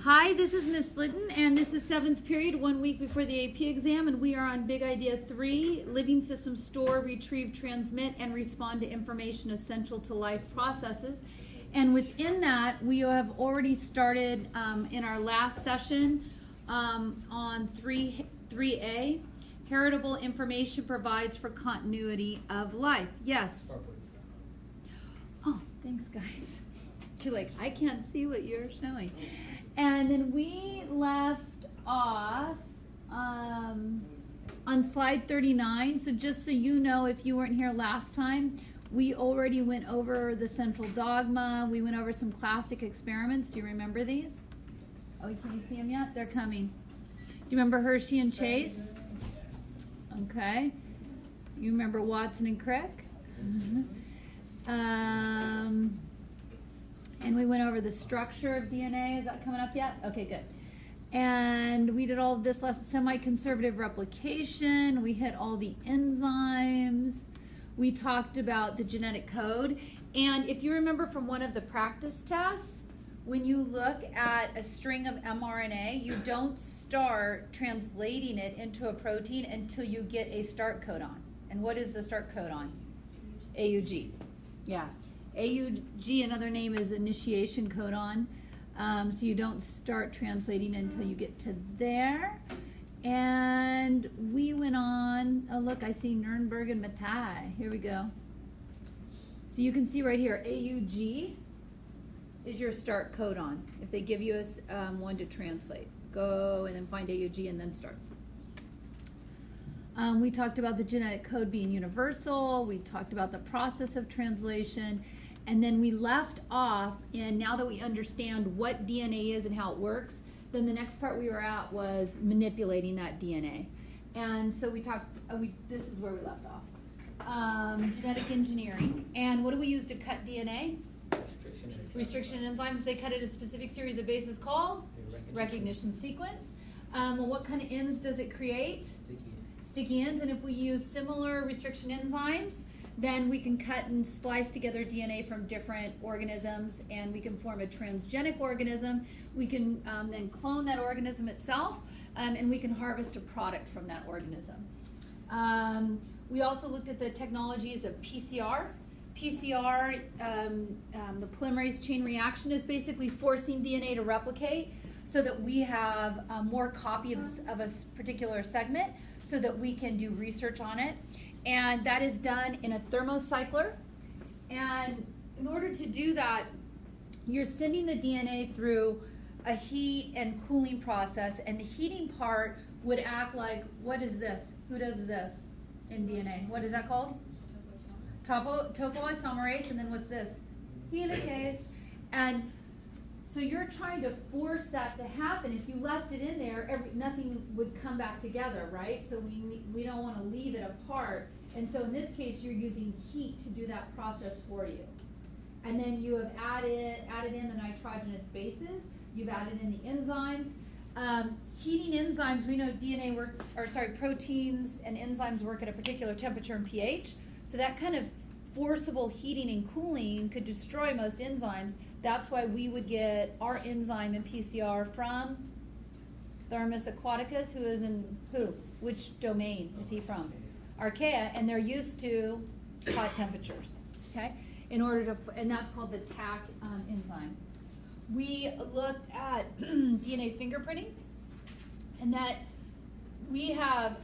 Hi, this is Miss Litton, and this is 7th period, 1 week before the AP exam, and we are on Big Idea 3, Living Systems Store, Retrieve, Transmit, and Respond to Information Essential to Life Processes. And within that, we have already started in our last session on 3A, Heritable Information Provides for Continuity of Life. Yes? Oh, thanks, guys. You're like, I can't see what you're showing. And then we left off on slide 39. So just so you know, if you weren't here last time, we already went over the central dogma. We went over some classic experiments. Do you remember these? Oh, can you see them yet? They're coming. Do you remember Hershey and Chase? Okay. You remember Watson and Crick? And we went over the structure of DNA. Is that coming up yet? Okay, good. And we did all of this lesson, semi-conservative replication. We hit all the enzymes. We talked about the genetic code. And if you remember from one of the practice tests, when you look at a string of mRNA, you don't start translating it into a protein until you get a start codon. And what is the start codon? AUG. Yeah. AUG, another name is initiation codon. So you don't start translating until you get to there. And we went on, oh look, I see Nuremberg and Matai. Here we go. So you can see right here, AUG is your start codon. If they give you a one to translate, go and then find AUG and then start. We talked about the genetic code being universal. We talked about the process of translation. And then we left off, and now that we understand what DNA is and how it works, then the next part we were at was manipulating that DNA. And so we talked, this is where we left off. Genetic engineering. And what do we use to cut DNA? Restriction enzymes. They cut it a specific series of bases called? Recognition sequence. Well, what kind of ends does it create? Sticky ends. And if we use similar restriction enzymes, then we can cut and splice together DNA from different organisms, and we can form a transgenic organism. We can then clone that organism itself, and we can harvest a product from that organism. We also looked at the technologies of PCR. PCR, the polymerase chain reaction, is basically forcing DNA to replicate so that we have more copies of a particular segment so that we can do research on it. And that is done in a thermocycler. And in order to do that, you're sending the DNA through a heat and cooling process. And the heating part would act like, what is this? Who does this in DNA? What is that called? Topoisomerase. And then what's this? Helicase. And so you're trying to force that to happen. If you left it in there, nothing would come back together, right? So we don't want to leave it apart. And so in this case, you're using heat to do that process for you. And then you have added in the nitrogenous bases. You've added in the enzymes. Heating enzymes, we know DNA works, or sorry, proteins and enzymes work at a particular temperature and pH. So that kind of forcible heating and cooling could destroy most enzymes. That's why we would get our enzyme in PCR from Thermus aquaticus, who is in who? Which domain is he from? Archaea, and they're used to hot temperatures, okay? In order to, and that's called the TAC enzyme. We looked at DNA fingerprinting, and that we have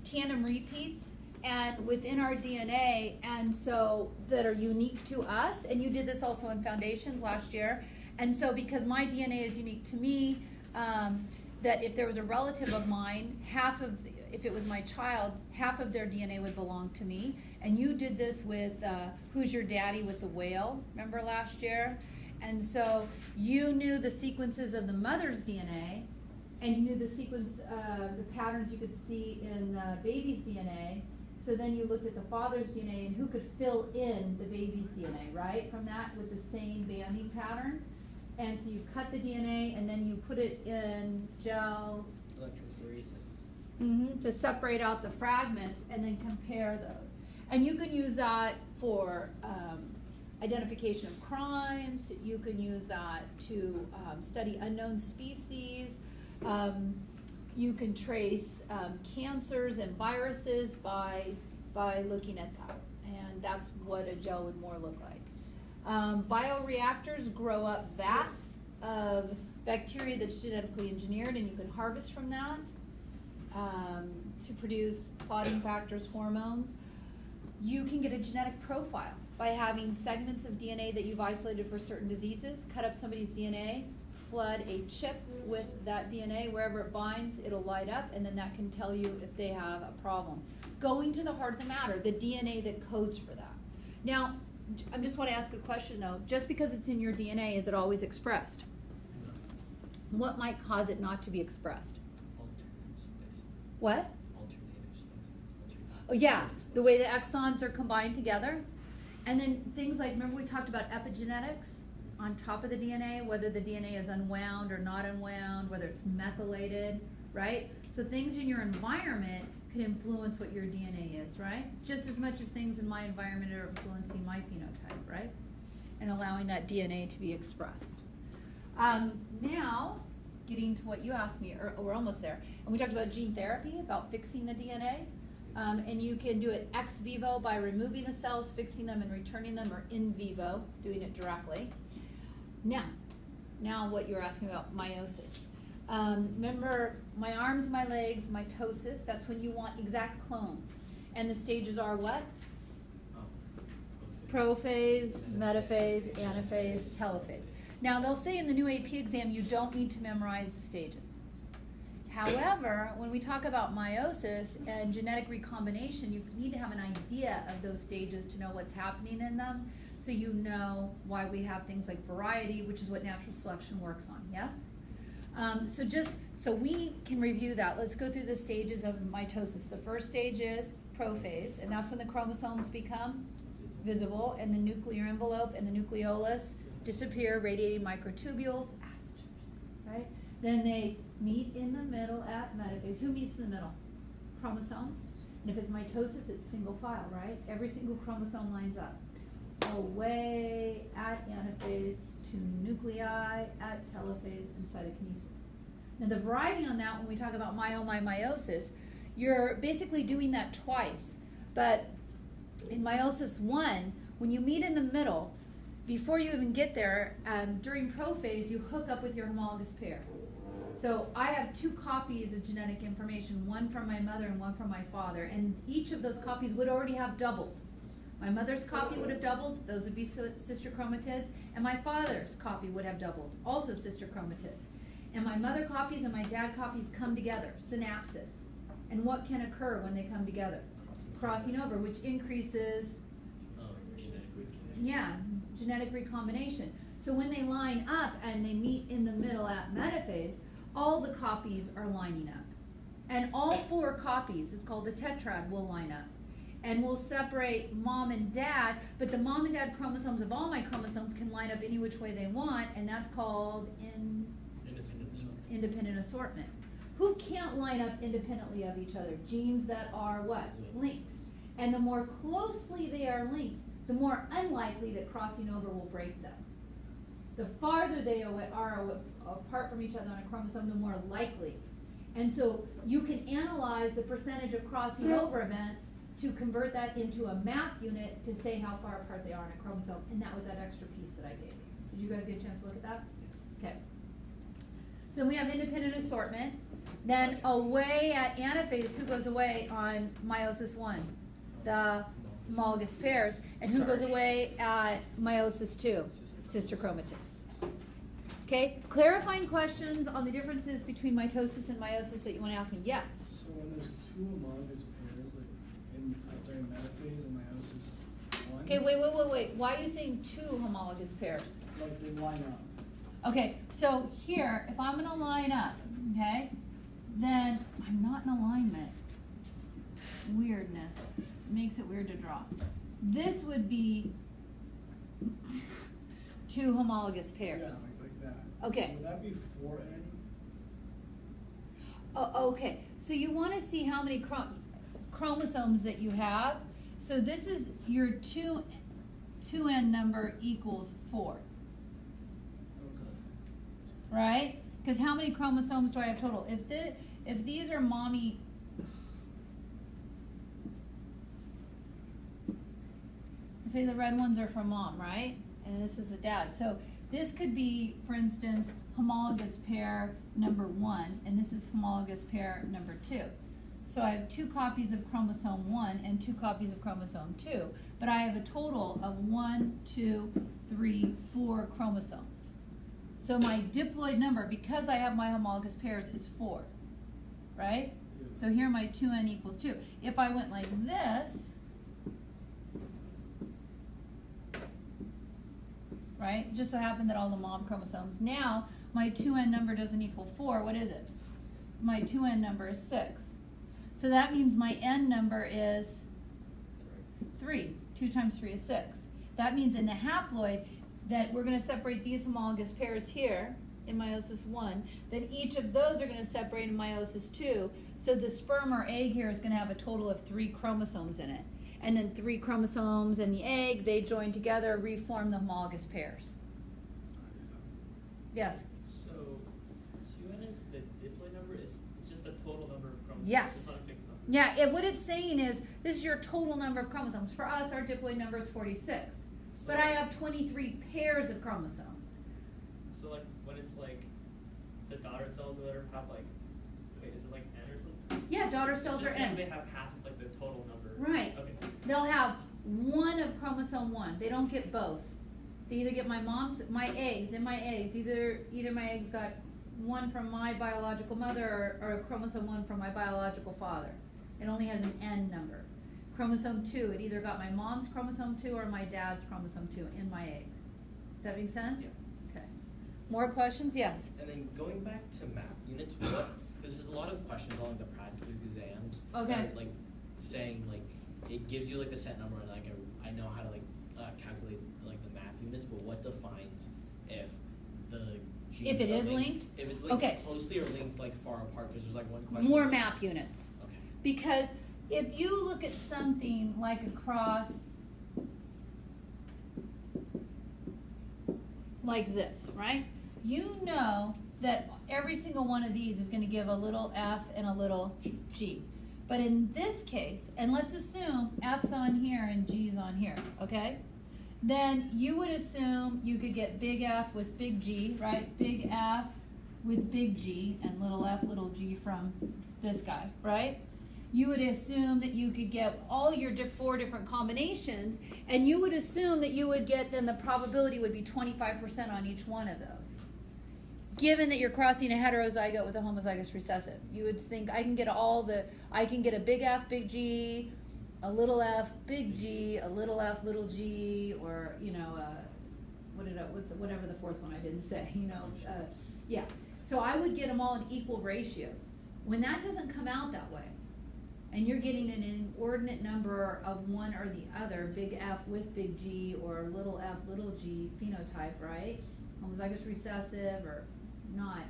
tandem repeats and within our DNA, and so that are unique to us. And you did this also in foundations last year. And so because my DNA is unique to me, that if there was a relative of mine, if it was my child, half of their DNA would belong to me. And you did this with Who's Your Daddy with the whale, remember last year? And so you knew the sequences of the mother's DNA, and you knew the sequence, the patterns you could see in the baby's DNA. So then you looked at the father's DNA and who could fill in the baby's DNA, right? From that with the same banding pattern. And so you cut the DNA and then you put it in gel. Electrophoresis. To separate out the fragments and then compare those. And you can use that for identification of crimes. You can use that to study unknown species. You can trace cancers and viruses by looking at that. And that's what a gel would more look like. Bioreactors grow up vats of bacteria that's genetically engineered, and you can harvest from that to produce clotting factors, hormones. You can get a genetic profile by having segments of DNA that you've isolated for certain diseases, cut up somebody's DNA, flood a chip with that DNA. Wherever it binds, it'll light up, and then that can tell you if they have a problem. Going to the heart of the matter, the DNA that codes for that. Now, I just want to ask a question though. Just because it's in your DNA, is it always expressed? No. What might cause it not to be expressed? Alternative space. What? Alternative space. Oh yeah, the way the exons are combined together. And then things like, remember we talked about epigenetics on top of the DNA, whether the DNA is unwound or not unwound, whether it's methylated, right? So things in your environment can influence what your DNA is, right? Just as much as things in my environment are influencing my phenotype, right? And allowing that DNA to be expressed. Now, getting to what you asked me, or we're almost there, and we talked about gene therapy, about fixing the DNA. And you can do it ex vivo by removing the cells, fixing them, and returning them, or in vivo, doing it directly. Now what you're asking about, meiosis. Remember, my arms, my legs, mitosis, that's when you want exact clones. And the stages are what? Prophase, metaphase, anaphase, telophase. Now they'll say in the new AP exam you don't need to memorize the stages. However, when we talk about meiosis and genetic recombination, you need to have an idea of those stages to know what's happening in them, so you know why we have things like variety, which is what natural selection works on, yes? So we can review that. Let's go through the stages of mitosis. The first stage is prophase, and that's when the chromosomes become visible, and the nuclear envelope and the nucleolus disappear, radiating microtubules, right? Then they meet in the middle at metaphase. Who meets in the middle? Chromosomes. And if it's mitosis, it's single file, right? Every single chromosome lines up. Away at anaphase to nuclei at telophase and cytokinesis. Now the variety on that, when we talk about meiosis, you're basically doing that twice. But in meiosis 1, when you meet in the middle, before you even get there, during prophase, you hook up with your homologous pair. So I have 2 copies of genetic information, one from my mother and one from my father, and each of those copies would already have doubled. My mother's copy would have doubled, those would be sister chromatids, and my father's copy would have doubled, also sister chromatids. And my mother copies and my dad copies come together, synapsis. And what can occur when they come together? Crossing over, which increases genetic recombination. So when they line up and they meet in the middle at metaphase, all the copies are lining up. And all 4 copies, it's called the tetrad, will line up. And we'll separate mom and dad, but the mom and dad chromosomes of all my chromosomes can line up any which way they want, and that's called independent assortment. Who can't line up independently of each other? Genes that are what? Linked. And the more closely they are linked, the more unlikely that crossing over will break them. The farther they are apart from each other on a chromosome, the more likely. And so you can analyze the percentage of crossing over events to convert that into a math unit to say how far apart they are on a chromosome. And that was that extra piece that I gave you. Did you guys get a chance to look at that? Okay. So we have independent assortment. Then away at anaphase, who goes away on meiosis 1? The homologous pairs. And who goes away at meiosis 2? Sister chromatids. Okay, clarifying questions on the differences between mitosis and meiosis that you want to ask me. Yes? So when there's 2 homologous pairs, like in metaphase and meiosis 1. Okay, wait. Why are you saying 2 homologous pairs? Like they line up. Okay, so here, if I'm going to line up, okay, then I'm not in alignment. Weirdness. It makes it weird to draw. This would be 2 homologous pairs. Yeah, like that. Okay. Would that be 4N? Oh, okay, so you want to see how many chromosomes that you have. So this is your 2 2n number equals 4. Okay. Right? Because how many chromosomes do I have total? If these are mommy, say the red ones are from mom, right? And this is the dad. So this could be, for instance, homologous pair number 1, and this is homologous pair number 2. So I have 2 copies of chromosome 1 and 2 copies of chromosome 2, but I have a total of 1, 2, 3, 4 chromosomes. So my diploid number, because I have my homologous pairs, is 4, right? Yeah. So here my 2n equals 2. If I went like this, right, just so happened that all the mom chromosomes, now my 2n number doesn't equal 4, what is it? My 2n number is 6. So that means my n number is 3. 2 times 3 is 6. That means in the haploid that we're going to separate these homologous pairs here in meiosis 1, then each of those are going to separate in meiosis 2. So the sperm or egg here is going to have a total of 3 chromosomes in it. And then 3 chromosomes in the egg, they join together, reform the homologous pairs. Yes? So 2n is the diploid number? It's just the total number of chromosomes? Yes. It's not a fixed number? Yeah, what it's saying is, this is your total number of chromosomes. For us, our diploid number is 46. So But I have 23 pairs of chromosomes. So like when it's like the daughter cells or whatever have like, wait, is it like n or something? Yeah, daughter cells It's are just saying N. they have half of like the total number. Right. Okay. They'll have 1 of chromosome 1. They don't get both. They either get my eggs, either my eggs got 1 from my biological mother or a chromosome 1 from my biological father. It only has an N number. Chromosome 2, it either got my mom's chromosome 2 or my dad's chromosome 2 in my eggs. Does that make sense? Yeah. Okay. More questions? Yes. And then going back to math units, what? Because there's a lot of questions on like the practical exams. Okay. That, like saying like it gives you like a set number and like I know how to like calculate like the map units, but what defines if the genes If it are is linked? If it's linked Okay. closely or linked like far apart? Because there's like one question. More map units. Okay. Because if you look at something like a cross like this, right? You know that every single one of these is going to give a little f and a little g. But in this case, and let's assume f's on here and g's on here, okay? Then you would assume you could get big F with big G, right? Big F with big G and little f, little g from this guy, right? You would assume that you could get all your 4 different combinations, and you would assume that you would get, then the probability would be 25% on each one of those. Given that you're crossing a heterozygote with a homozygous recessive, you would think I can get I can get a big F, big G, a little f, big G, a little f, little g, or, you know, whatever the fourth one I didn't say, you know, yeah. So I would get them all in equal ratios. When that doesn't come out that way, and you're getting an inordinate number of one or the other, big F with big G, or little f, little g phenotype, right? Homozygous recessive or not,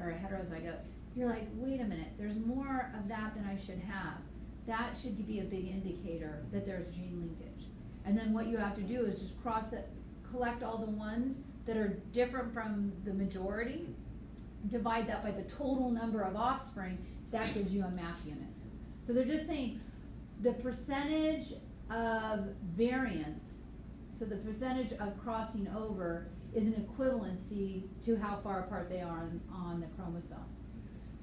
or a heterozygote. You're like, wait a minute, there's more of that than I should have. That should be a big indicator that there's gene linkage. And then what you have to do is just collect all the ones that are different from the majority, divide that by the total number of offspring, that gives you a map unit. So they're just saying the percentage of variance, so the percentage of crossing over is an equivalency to how far apart they are on the chromosome.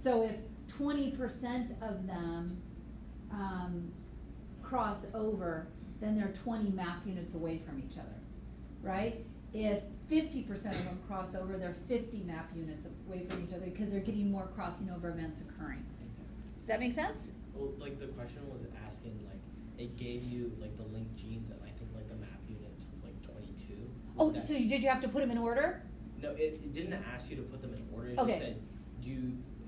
So if 20% of them cross over, then they're 20 map units away from each other, right? If 50% of them cross over, they're 50 map units away from each other because they're getting more crossing over events occurring. Does that make sense? Well, like the question was asking like it gave you like the linked genes, and I think like the map units was like 22. Oh, That- so did you have to put them in order? No, it didn't ask you to put them in order. It Okay. just said,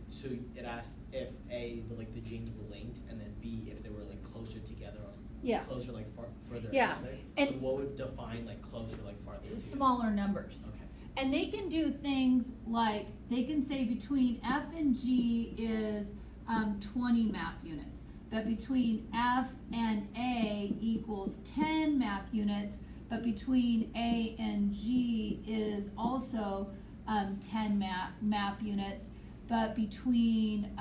so it asked if A, the genes were linked, and then B, if they were like closer together or Yes. closer like further Yeah, together. and- So what would define like closer, like farther? together? Smaller numbers. Okay. And they can do things like, they can say between F and G is 20 map units. But between F and A equals 10 map units, but between A and G is also 10 map units, but between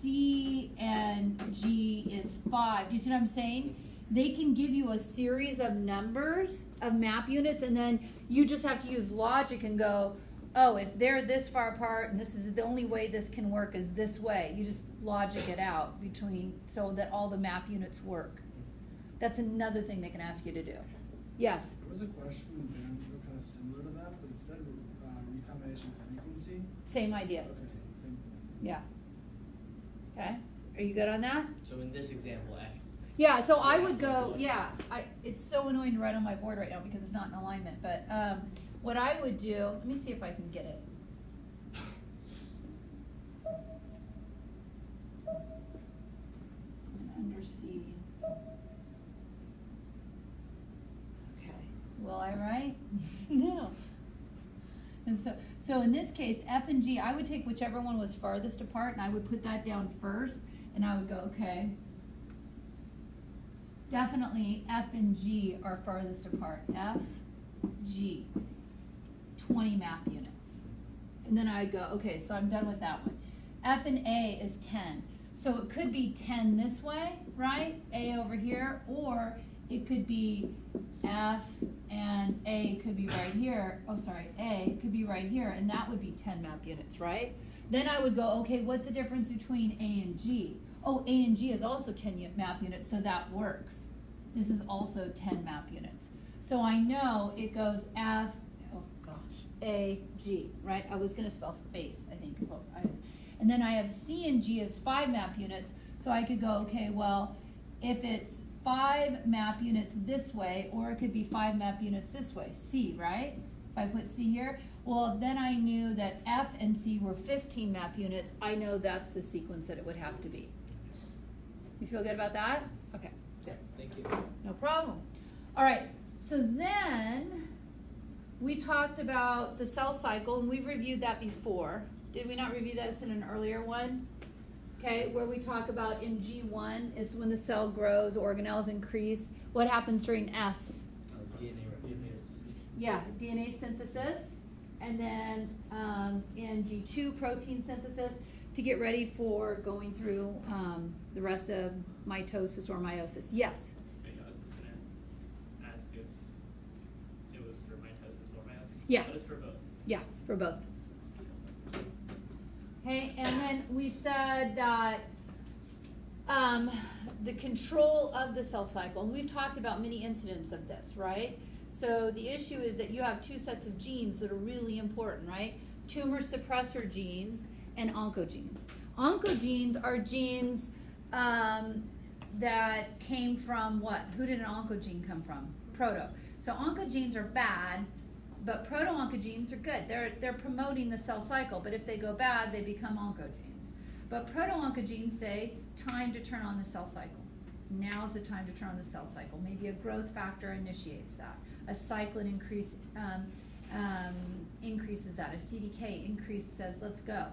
C and G is 5. Do you see what I'm saying? They can give you a series of numbers of map units, and then you just have to use logic and go, oh, if they're this far apart and this is the only way this can work is this way. You just logic it out between so that all the map units work. That's another thing they can ask you to do. Yes? There was a question in Bands kind of similar to that, but it said recombination frequency. Same idea. Okay, same thing. Yeah. Okay. Are you good on that? So in this example, F. Yeah, so I would go, yeah, it's so annoying to write on my board right now because it's not in alignment, but what I would do, let me see if I can get it. Under C. Okay, will I write? No. And so in this case, F and G, I would take whichever one was farthest apart and I would put that down first and I would go, okay. Definitely F and G are farthest apart. F, G, 20 map units. And then I would go, okay, so I'm done with that one. F and A is 10. So it could be 10 this way, right? A over here, or it could be F and A could be right here. Oh, sorry, A could be right here, and that would be 10 map units, right? Then I would go, okay, what's the difference between A and G? Oh, A and G is also 10 map units, so that works. This is also 10 map units. So I know it goes F, oh gosh, A, G, right? I was gonna spell space, I think is what and then I have C and G as 5 map units, so I could go, okay, well, if it's 5 map units this way, or it could be 5 map units this way, C, right? If I put C here, well, if then I knew that F and C were 15 map units, I know that's the sequence that it would have to be. You feel good about that? Okay, good. Thank you. No problem. All right, so then we talked about the cell cycle, and we've reviewed that before. Did we not review this in an earlier one? Okay, where we talk about in G1 is when the cell grows, organelles increase. What happens during S? DNA replicates. Yeah, DNA synthesis. And then in G2, protein synthesis to get ready for going through the rest of mitosis or meiosis. Yes? I was just going to ask if it was for mitosis or meiosis. Yeah. But it's for both. Yeah, for both. Okay, and then we said that the control of the cell cycle, and we've talked about many incidents of this, right? So the issue is that you have 2 sets of genes that are really important, right? Tumor suppressor genes and oncogenes. Oncogenes are genes that came from what? Who did an oncogene come from? Proto. So oncogenes are bad, but proto-oncogenes are good. They're promoting the cell cycle, but if they go bad, they become oncogenes. But proto-oncogenes say, time to turn on the cell cycle. Now's the time to turn on the cell cycle. Maybe a growth factor initiates that. A cyclin increases that. A CDK increase says, let's go.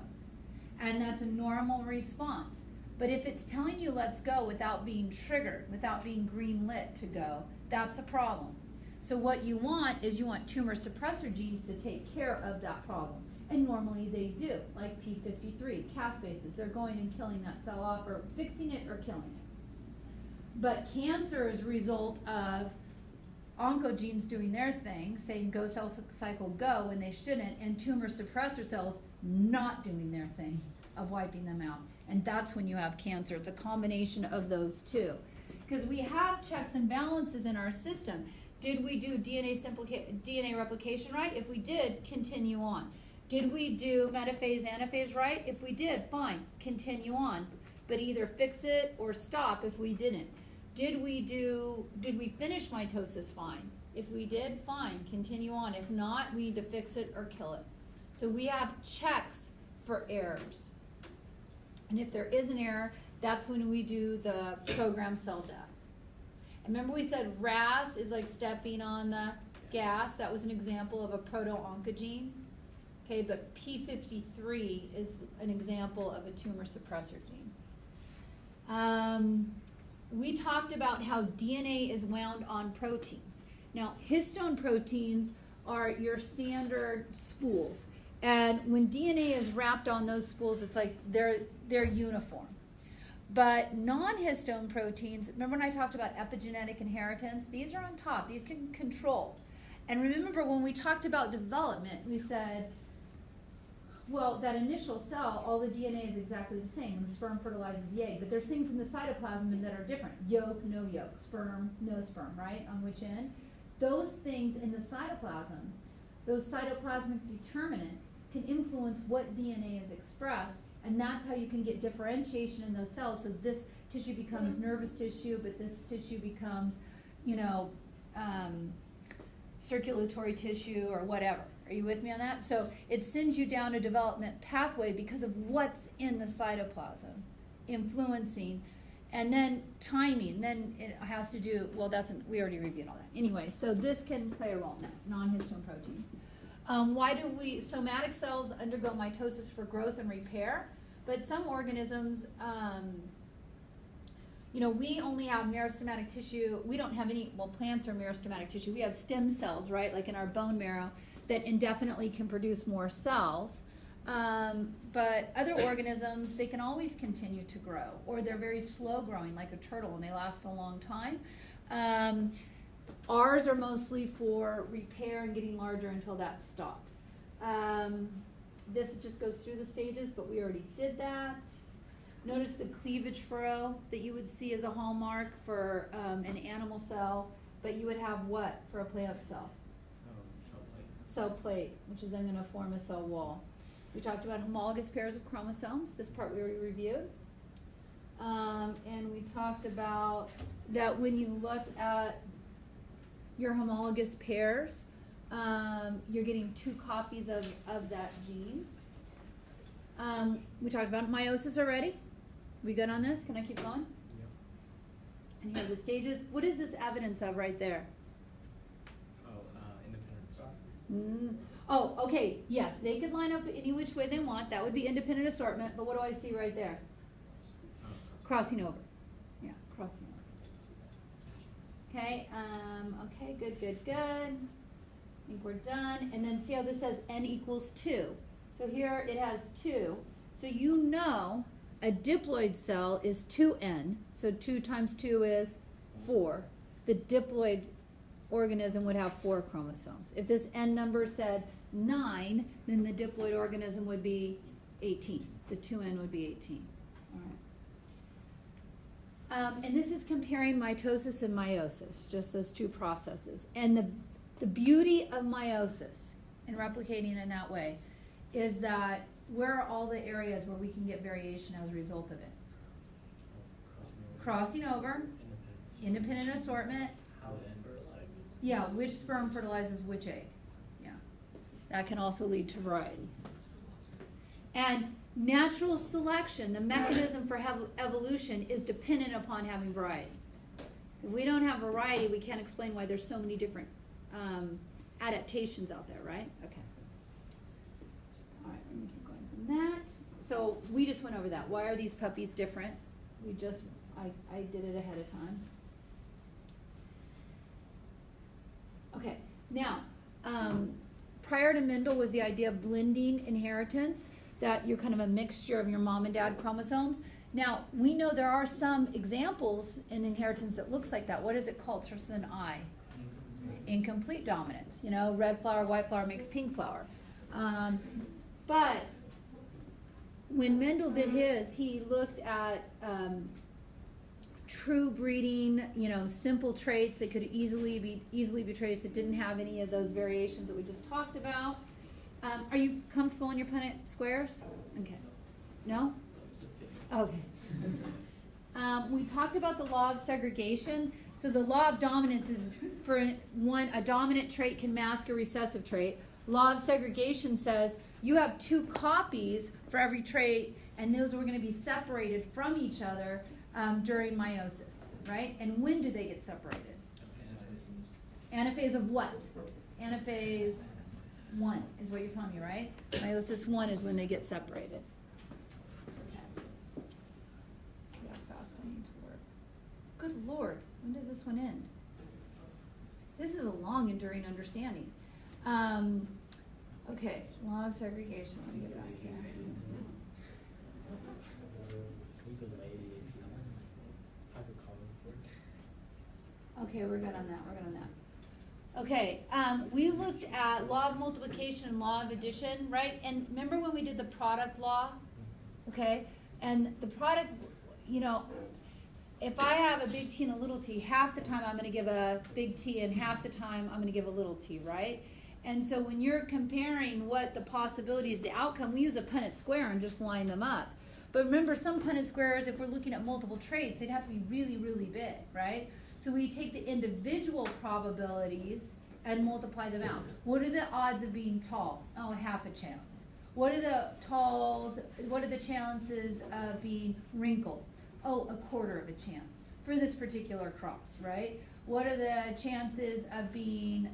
And that's a normal response. But if it's telling you let's go without being triggered, without being green lit to go, that's a problem. So what you want is you want tumor suppressor genes to take care of that problem. And normally they do, like P53, caspases. They're going and killing that cell off or fixing it or killing it. But cancer is a result of oncogenes doing their thing, saying go cell cycle go when they shouldn't, and tumor suppressor cells not doing their thing of wiping them out. And that's when you have cancer. It's a combination of those two. Because we have checks and balances in our system. Did we do DNA replication right? If we did, continue on. Did we do metaphase, anaphase right? If we did, fine, continue on. But either fix it or stop if we didn't. Did we finish mitosis fine? If we did, fine, continue on. If not, we need to fix it or kill it. So we have checks for errors. And if there is an error, that's when we do the programmed cell death. Remember we said RAS is like stepping on the gas. That was an example of a proto-oncogene. Okay, but P53 is an example of a tumor suppressor gene. we talked about how DNA is wound on proteins. Now, histone proteins are your standard spools. And when DNA is wrapped on those spools, it's like they're uniform. But non-histone proteins, remember when I talked about epigenetic inheritance? These are on top. These can control. And remember when we talked about development, we said, well, that initial cell, all the DNA is exactly the same. When the sperm fertilizes the egg. But there's things in the cytoplasm that are different. Yolk, no yolk. Sperm, no sperm, right? On which end? Those things in the cytoplasm, those cytoplasmic determinants, can influence what DNA is expressed. And that's how you can get differentiation in those cells. So this tissue becomes nervous tissue, but this tissue becomes, you know, circulatory tissue or whatever. Are you with me on that? So it sends you down a development pathway because of what's in the cytoplasm influencing. And then timing, then it has to do, well, we already reviewed all that. Anyway, so this can play a role now, non-histone proteins. Why do somatic cells undergo mitosis for growth and repair? But some organisms, you know, we only have meristematic tissue. We don't have any, well, plants are meristematic tissue. We have stem cells, right, like in our bone marrow, that indefinitely can produce more cells. But other organisms, they can always continue to grow, or they're very slow growing, like a turtle, and they last a long time. Ours are mostly for repair and getting larger until that stops. This just goes through the stages, but we already did that. Notice the cleavage furrow that you would see as a hallmark for an animal cell, but you would have what for a plant cell? Cell plate. Cell plate, which is then going to form a cell wall. We talked about homologous pairs of chromosomes. This part we already reviewed. And we talked about that when you look at your homologous pairs, you're getting 2 copies of that gene. We talked about meiosis already. We good on this? Can I keep going? Yep. And here are the stages. What is this evidence of right there? Independent. Oh, okay. Yes, they could line up any which way they want. That would be independent assortment. But what do I see right there? Crossing over. Yeah, crossing over. Okay. Okay. Good. Good. Good. I think we're done. And then see how this says n equals 2. So here it has 2. So you know a diploid cell is 2n. So 2 times 2 is 4. The diploid organism would have 4 chromosomes. If this n number said 9, then the diploid organism would be 18. The 2n would be 18. All right. And this is comparing mitosis and meiosis, just those 2 processes. And the beauty of meiosis and replicating in that way is that where are all the areas where we can get variation as a result of it? Crossing over, independent assortment. Yeah, which sperm fertilizes which egg. Yeah, that can also lead to variety. And natural selection, the mechanism for evolution, is dependent upon having variety. If we don't have variety, we can't explain why there's so many different adaptations out there, right? Okay. All right, let me keep going from that. So we just went over that. Why are these puppies different? I did it ahead of time. Okay, now, prior to Mendel was the idea of blending inheritance, that you're kind of a mixture of your mom and dad chromosomes. Now, we know there are some examples in inheritance that looks like that. What is it called? Starts with an I. Incomplete dominance. You know, red flower, white flower makes pink flower. But when Mendel did his, he looked at true breeding, you know, simple traits that could easily be traced, that didn't have any of those variations that we just talked about. Are you comfortable in your Punnett squares? Okay. No? Okay. We talked about the law of segregation. So the law of dominance is, for one, a dominant trait can mask a recessive trait. Law of segregation says you have 2 copies for every trait, and those are going to be separated from each other during meiosis, right? And when do they get separated? Anaphase of what? Anaphase 1 is what you're telling me, right? Meiosis 1 is when they get separated. Okay. See how fast I need to work. Good Lord, when does this one end? This is a long enduring understanding. Okay, law of segregation. Let me get back here. Okay, we're good on that. We're good on that. Okay, we looked at law of multiplication and law of addition, right? And remember when we did the product law? Okay, and the product, you know, if I have a big T and a little t, half the time I'm going to give a big T and half the time I'm going to give a little t, right? And so when you're comparing what the possibilities, the outcome, we use a Punnett square and just line them up. But remember, some Punnett squares, if we're looking at multiple traits, they'd have to be really, really big, right? So we take the individual probabilities and multiply them out. What are the odds of being tall? Oh, half a chance. What are the chances of being wrinkled? Oh, a quarter of a chance for this particular cross, right? What are the chances of being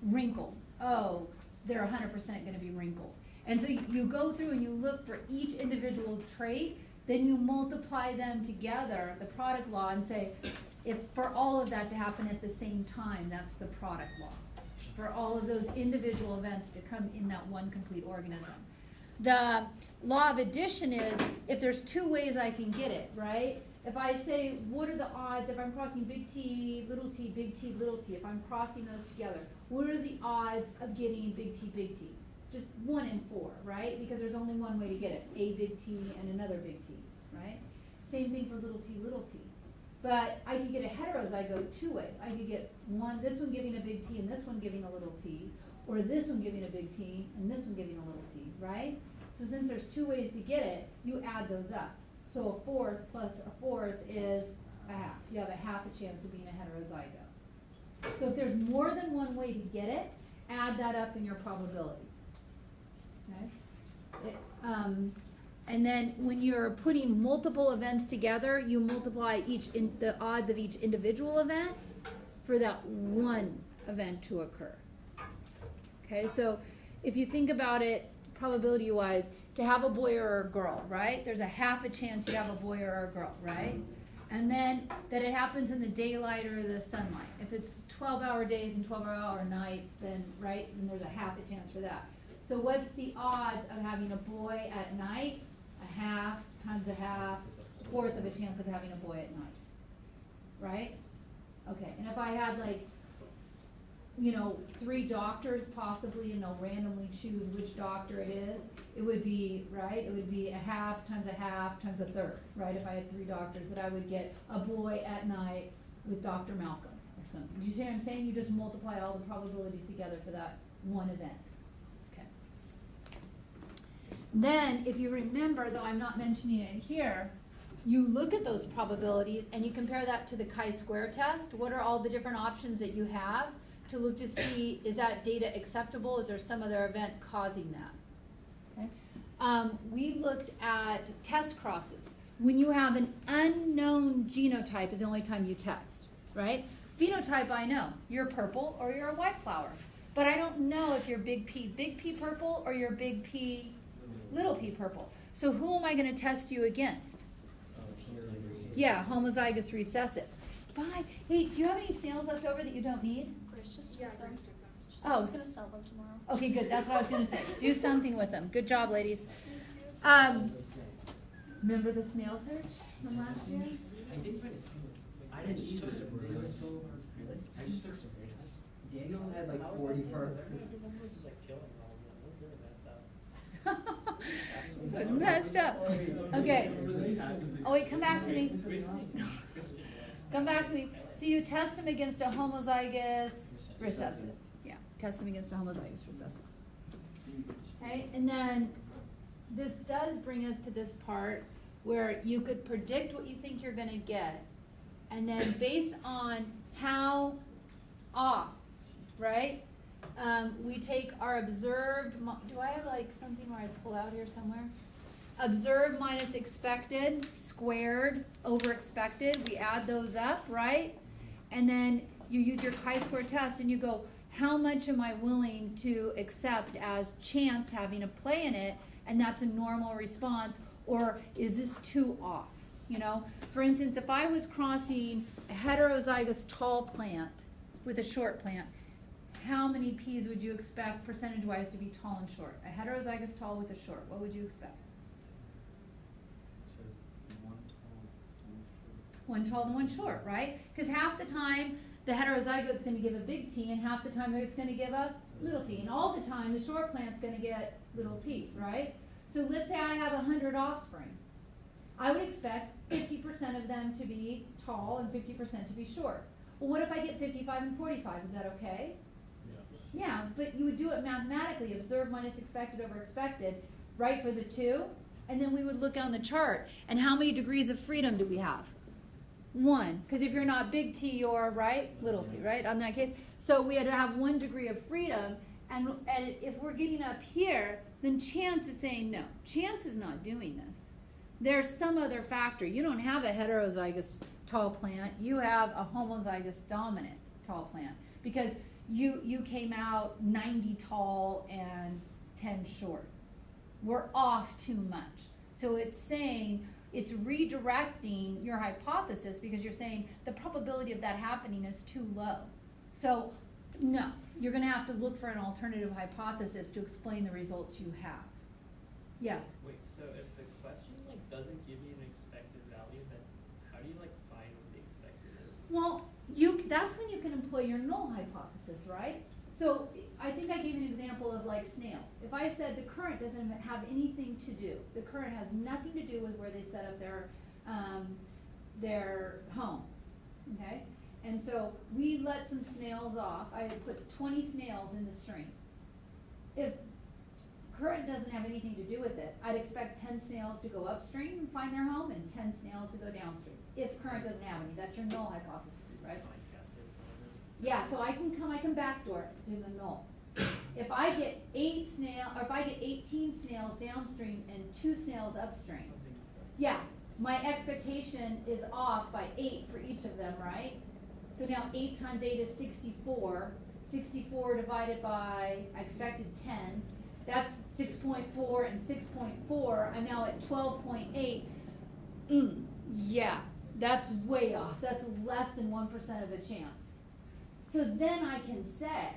wrinkled? Oh, they're 100% going to be wrinkled. And so you go through and you look for each individual trait, then you multiply them together, the product law, and say, if for all of that to happen at the same time, that's the product law. For all of those individual events to come in that one complete organism. The law of addition is, if there's two ways I can get it, right? If I say, what are the odds if I'm crossing big T, little t, big T, little t, if I'm crossing those together, what are the odds of getting big T, big T? Just 1 in 4, right? Because there's only one way to get it, a big T and another big T, right? Same thing for little t, little t. But I could get a heterozygote 2 ways. I could get this one giving a big T and this one giving a little t, or this one giving a big T and this one giving a little t, right? So since there's 2 ways to get it, you add those up. So a fourth plus a fourth is a half. You have a half a chance of being a heterozygote. So if there's more than one way to get it, add that up in your probabilities. Okay? And then when you're putting multiple events together, you multiply the odds of each individual event for that one event to occur. Okay, so if you think about it probability-wise, to have a boy or a girl, right? There's a half a chance you have a boy or a girl, right? And then that it happens in the daylight or the sunlight. If it's 12-hour days and 12-hour nights, then, right, then there's a half a chance for that. So what's the odds of having a boy at night? A half times a half, a fourth of a chance of having a boy at night, right? Okay, and if I had like, you know, 3 doctors possibly, and they'll randomly choose which doctor it is, it would be, right, it would be a half times a third, right? If I had 3 doctors, that I would get a boy at night with Dr. Malcolm or something. Do you see what I'm saying? You just multiply all the probabilities together for that one event. Then, if you remember, though I'm not mentioning it here, you look at those probabilities and you compare that to the chi-square test. What are all the different options that you have to look to see, is that data acceptable? Is there some other event causing that? Okay. We looked at test crosses. When you have an unknown genotype is the only time you test, right? Phenotype, I know. You're purple or you're a white flower. But I don't know if you're big P purple, or you're big P little p purple. So who am I going to test you against? Yeah, homozygous recessive. Bye. Hey, do you have any snails left over that you don't need? Grace just took them. She's Oh. going to sell them tomorrow. Okay, good. That's what I was going to say. Do something with them. Good job, ladies. Remember the snail search from last year? I didn't find a single. I just took some risks. Really? I just took some risks. Daniel had like 40 for. That's messed up. Okay. Oh wait, come back to me. Come back to me. So you test them against a homozygous recessive. Yeah, test them against a homozygous recessive. Okay, and then this does bring us to this part where you could predict what you think you're going to get, and then based on how off, right? We take our observed, do I have like something where I pull out here somewhere? Observed minus expected, squared over expected. We add those up, right? And then you use your chi-square test and you go, how much am I willing to accept as chance having a play in it? And that's a normal response. Or is this too off? You know, for instance, if I was crossing a heterozygous tall plant with a short plant, how many P's would you expect percentage-wise to be tall and short? A heterozygous tall with a short, what would you expect? So, one tall, one short. One tall and one short, right? Because half the time the heterozygote's going to give a big T, and half the time it's going to give a little t. And all the time the short plant's going to get little t's, right? So let's say I have 100 offspring. I would expect 50% of them to be tall and 50% to be short. Well, what if I get 55 and 45? Is that okay? Yeah, but you would do it mathematically, observe minus expected over expected, right, for the two, and then we would look on the chart, and how many degrees of freedom do we have? One, because if you're not big T, you're, right, little t, right, on that case. So we had to have 1 degree of freedom, and if we're getting up here, then chance is saying no. Chance is not doing this. There's some other factor. You don't have a heterozygous tall plant. You have a homozygous dominant tall plant, because you came out 90 tall and 10 short. We're off too much. So it's saying, it's redirecting your hypothesis, because you're saying the probability of that happening is too low. So no, you're going to have to look for an alternative hypothesis to explain the results you have. Yes? Wait, so if the question like doesn't give you an expected value, then how do you like find what the expected is? Well, that's when you can employ your null hypothesis, right? So I think I gave an example of like snails. If I said the current doesn't have anything to do, the current has nothing to do with where they set up their home, okay? And so we let some snails off. I had put 20 snails in the stream. If current doesn't have anything to do with it, I'd expect 10 snails to go upstream and find their home, and 10 snails to go downstream. If current doesn't have any, that's your null hypothesis, right? Yeah, so I can backdoor it to the null. If I get 18 snails downstream and 2 snails upstream, yeah, my expectation is off by 8 for each of them, right? So now 8 times 8 is 64. 64 divided by, I expected 10. That's 6.4 and 6.4. I'm now at 12.8. Yeah, that's way off. That's less than 1% of a chance. So then I can say,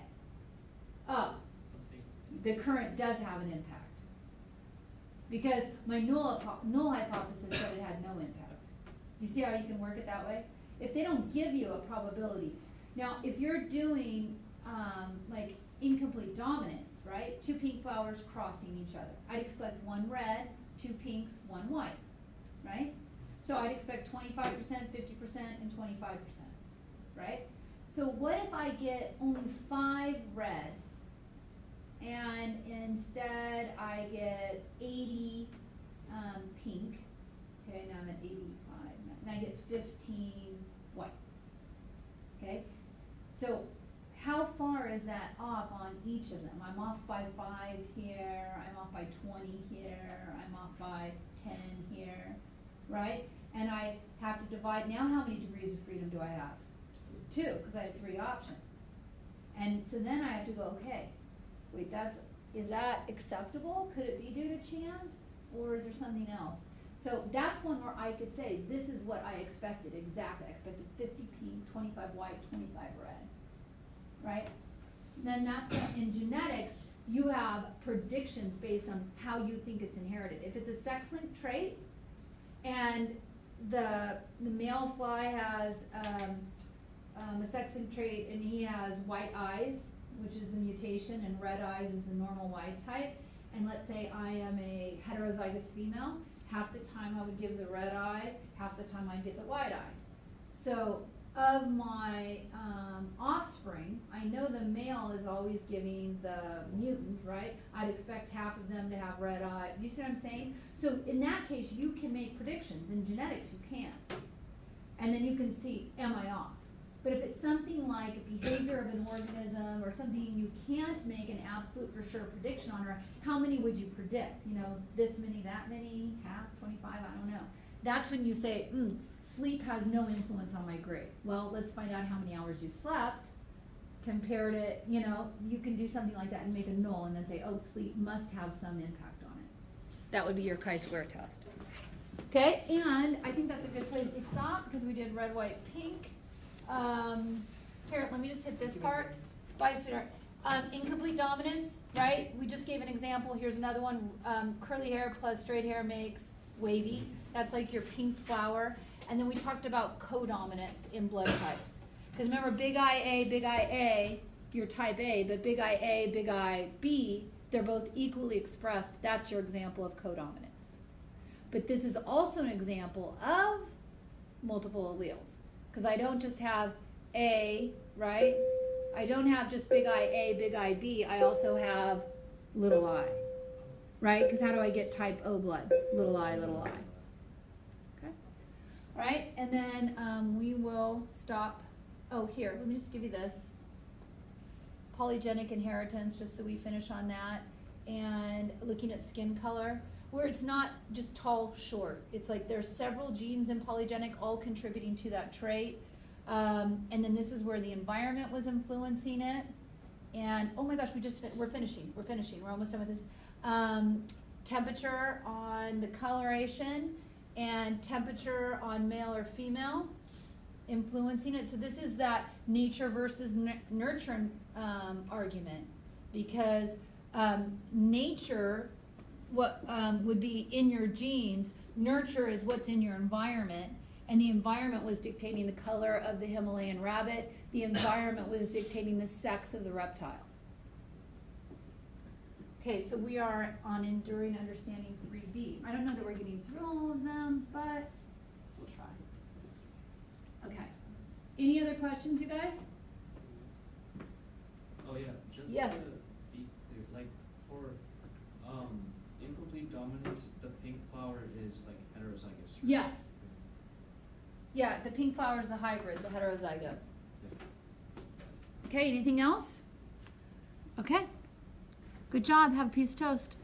oh, the current does have an impact. Because my null hypothesis said it had no impact. Do you see how you can work it that way? If they don't give you a probability. Now, if you're doing like incomplete dominance, right? 2 pink flowers crossing each other. I'd expect 1 red, 2 pinks, 1 white, right? So I'd expect 25%, 50%, and 25%, right? So what if I get only 5 red, and instead I get 80 pink, okay, now I'm at 85, and I get 15 white, okay? So how far is that off on each of them? I'm off by 5 here, I'm off by 20 here, I'm off by 10 here, right? And I have to divide, now how many degrees of freedom do I have? 2, because I have 3 options. And so then I have to go, okay, wait, is that acceptable? Could it be due to chance? Or is there something else? So that's one where I could say, this is what I expected, exactly. I expected 50 pink, 25 white, 25 red, right? Then that's, in genetics, you have predictions based on how you think it's inherited. If it's a sex-linked trait, and the male fly has a sex-linked trait, and he has white eyes, which is the mutation, and red eyes is the normal wild type, and let's say I am a heterozygous female, half the time I would give the red eye, half the time I'd get the white eye. So of my offspring, I know the male is always giving the mutant, right? I'd expect half of them to have red eye. Do you see what I'm saying? So in that case, you can make predictions. In genetics, you can't. And then you can see, am I off? But if it's something like behavior of an organism or something you can't make an absolute for sure prediction on, or how many would you predict? You know, this many, that many, half, 25, I don't know. That's when you say, sleep has no influence on my grade. Well, let's find out how many hours you slept, compared it, you know, you can do something like that and make a null and then say, oh, sleep must have some impact on it. That would be your chi-square test. Okay, and I think that's a good place to stop because we did red, white, pink. Here, let me just hit this Give me a part. second. Bye, sweetheart. Incomplete dominance, right? We just gave an example. Here's another one. Curly hair plus straight hair makes wavy. That's like your pink flower. And then we talked about codominance in blood types. Because remember, big IA, you're type A, but big IA, big IB, they're both equally expressed. That's your example of codominance. But this is also an example of multiple alleles. Because I don't just have A, right? I don't have just big IA, big IB. I also have little I, right? Because how do I get type O blood? Little I, little I. Okay. All right, and then we will stop. Oh, here, let me just give you this. Polygenic inheritance, just so we finish on that. And looking at skin color, where it's not just tall, short. It's like there's several genes in polygenic all contributing to that trait. And then this is where the environment was influencing it. And oh my gosh, we're finishing. We're almost done with this. Temperature on the coloration and temperature on male or female influencing it. So this is that nature versus nurture argument, because nature, what would be in your genes, nurture is what's in your environment. And the environment was dictating the color of the Himalayan rabbit. The environment was dictating the sex of the reptile. Okay, so we are on Enduring Understanding 3B. I don't know that we're getting through all of them, but we'll try. Okay. Any other questions, you guys? Oh yeah, just Yes. to be clear, like for incomplete dominance, the pink flower is like heterozygous. Right? Yes. Yeah, the pink flower is the hybrid, the heterozygote. Okay, anything else? Okay. Good job. Have a piece of toast.